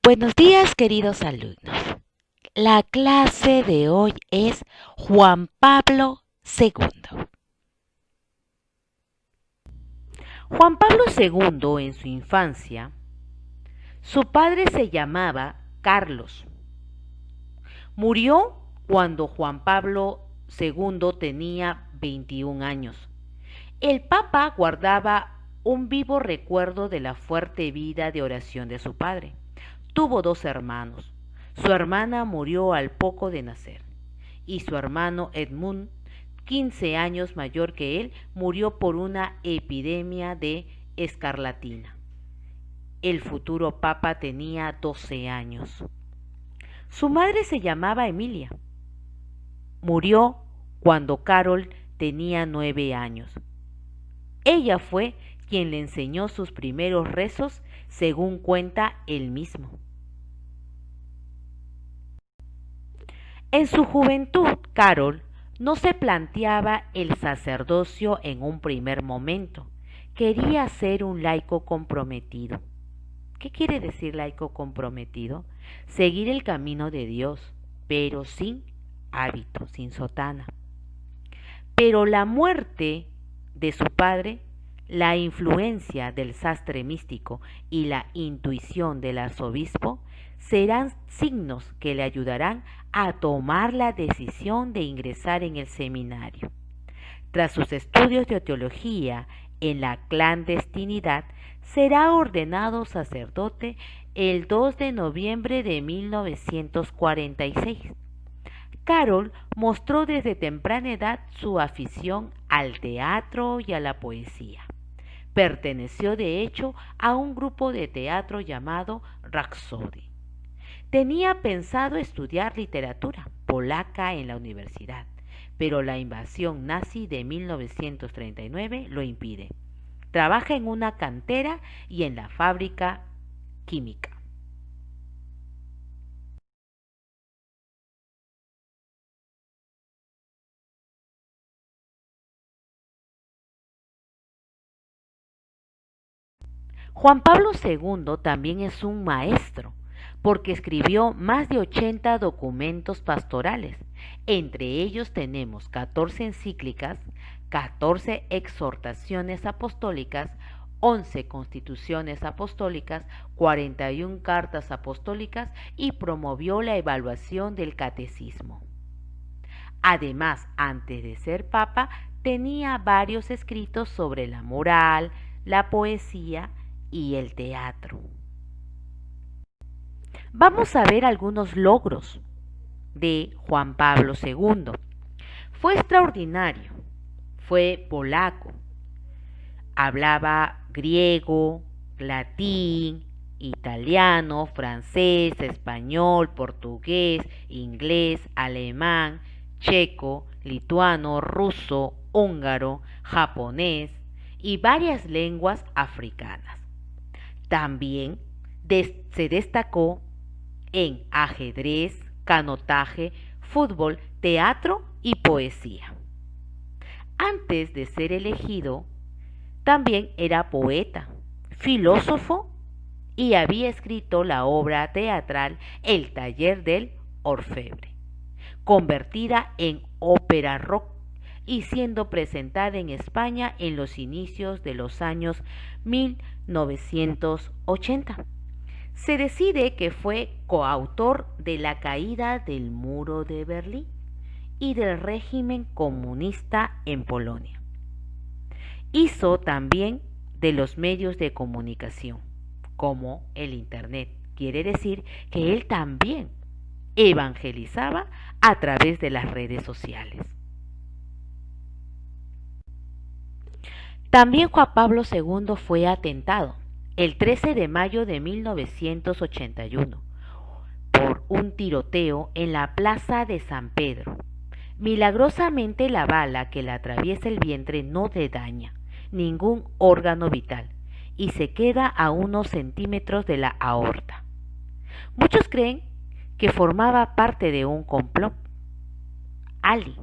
Buenos días, queridos alumnos. La clase de hoy es Juan Pablo II. Juan Pablo II, en su infancia, su padre se llamaba Carlos. Murió cuando Juan Pablo II tenía 21 años. El Papa guardaba un vivo recuerdo de la fuerte vida de oración de su padre. Tuvo dos hermanos. Su hermana murió al poco de nacer y su hermano Edmund, 15 años mayor que él, murió por una epidemia de escarlatina. El futuro papa tenía 12 años. Su madre se llamaba Emilia. Murió cuando Carol tenía 9 años. Ella fue quien le enseñó sus primeros rezos, según cuenta él mismo. En su juventud, Carol no se planteaba el sacerdocio en un primer momento. Quería ser un laico comprometido. ¿Qué quiere decir laico comprometido? Seguir el camino de Dios, pero sin hábito, sin sotana. Pero la muerte de su padre, la influencia del sastre místico y la intuición del arzobispo serán signos que le ayudarán a tomar la decisión de ingresar en el seminario. Tras sus estudios de teología en la clandestinidad, será ordenado sacerdote el 2 de noviembre de 1946. Carol mostró desde temprana edad su afición al teatro y a la poesía. Perteneció de hecho a un grupo de teatro llamado Rhapsody. Tenía pensado estudiar literatura polaca en la universidad, pero la invasión nazi de 1939 lo impide. Trabaja en una cantera y en la fábrica química. Juan Pablo II también es un maestro, porque escribió más de 80 documentos pastorales. Entre ellos tenemos 14 encíclicas, 14 exhortaciones apostólicas, 11 constituciones apostólicas, 41 cartas apostólicas y promovió la evaluación del catecismo. Además, antes de ser papa, tenía varios escritos sobre la moral, la poesía y el teatro. Vamos a ver algunos logros de Juan Pablo II. Fue extraordinario, fue polaco, hablaba griego, latín, italiano, francés, español, portugués, inglés, alemán, checo, lituano, ruso, húngaro, japonés y varias lenguas africanas. También se destacó en ajedrez, canotaje, fútbol, teatro y poesía. Antes de ser elegido, también era poeta, filósofo y había escrito la obra teatral El taller del orfebre, convertida en ópera rock y siendo presentada en España en los inicios de los años 1980. Se decide que fue coautor de la caída del muro de Berlín y del régimen comunista en Polonia. Hizo también de los medios de comunicación, como el Internet. Quiere decir que él también evangelizaba a través de las redes sociales. También Juan Pablo II fue atentado el 13 de mayo de 1981 por un tiroteo en la plaza de San Pedro. Milagrosamente la bala que le atraviesa el vientre no le daña ningún órgano vital y se queda a unos centímetros de la aorta. Muchos creen que formaba parte de un complot Ali,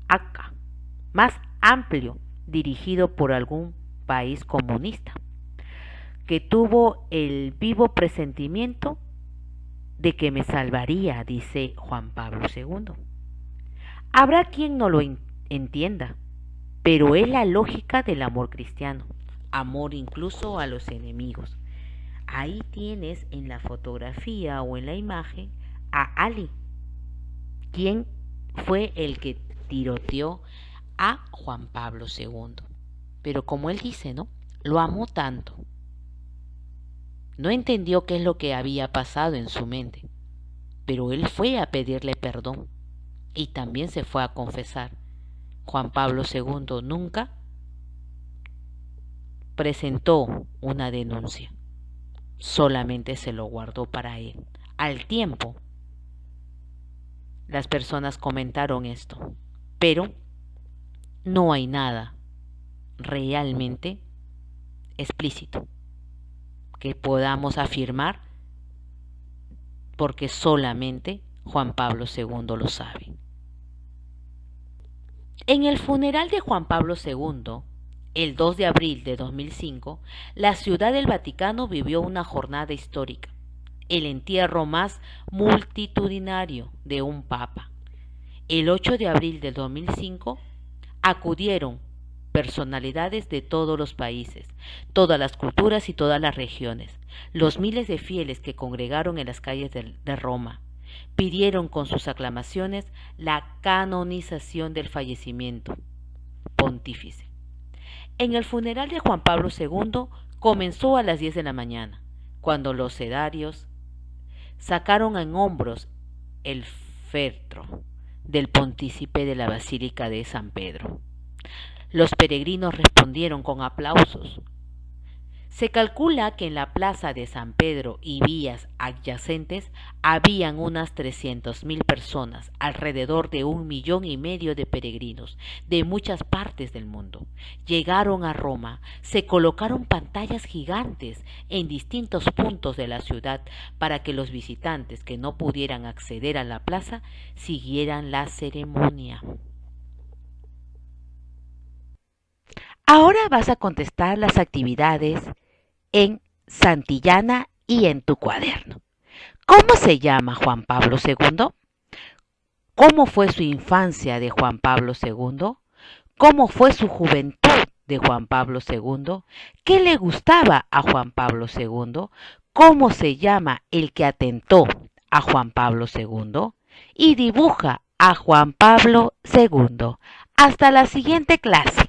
Aka, más amplio, dirigido por algún país comunista, que tuvo el vivo presentimiento de que me salvaría, dice Juan Pablo II. Habrá quien no lo entienda, pero es la lógica del amor cristiano, amor incluso a los enemigos. Ahí tienes en la fotografía o en la imagen a Ali, quien fue el que tiroteó a Juan Pablo II. Pero como él dice, ¿no? Lo amó tanto. No entendió qué es lo que había pasado en su mente, pero él fue a pedirle perdón y también se fue a confesar. Juan Pablo II nunca presentó una denuncia, solamente se lo guardó para él. Al tiempo, las personas comentaron esto, pero no hay nada realmente explícito que podamos afirmar porque solamente Juan Pablo II lo sabe. En el funeral de Juan Pablo II, el 2 de abril de 2005, la Ciudad del Vaticano vivió una jornada histórica, el entierro más multitudinario de un papa. El 8 de abril de 2005 acudieron personalidades de todos los países, todas las culturas y todas las regiones. Los miles de fieles que congregaron en las calles de Roma pidieron con sus aclamaciones la canonización del fallecimiento pontífice. En el funeral de Juan Pablo II comenzó a las 10 de la mañana, cuando los sedarios sacaron en hombros el féretro del pontícipe de la Basílica de San Pedro. Los peregrinos respondieron con aplausos. Se calcula que en la plaza de San Pedro y vías adyacentes habían unas 300.000 personas, alrededor de 1,5 millones de peregrinos de muchas partes del mundo. Llegaron a Roma, se colocaron pantallas gigantes en distintos puntos de la ciudad para que los visitantes que no pudieran acceder a la plaza siguieran la ceremonia. Ahora vas a contestar las actividades en Santillana y en tu cuaderno. ¿Cómo se llama Juan Pablo II? ¿Cómo fue su infancia de Juan Pablo II? ¿Cómo fue su juventud de Juan Pablo II? ¿Qué le gustaba a Juan Pablo II? ¿Cómo se llama el que atentó a Juan Pablo II? Y dibuja a Juan Pablo II. Hasta la siguiente clase.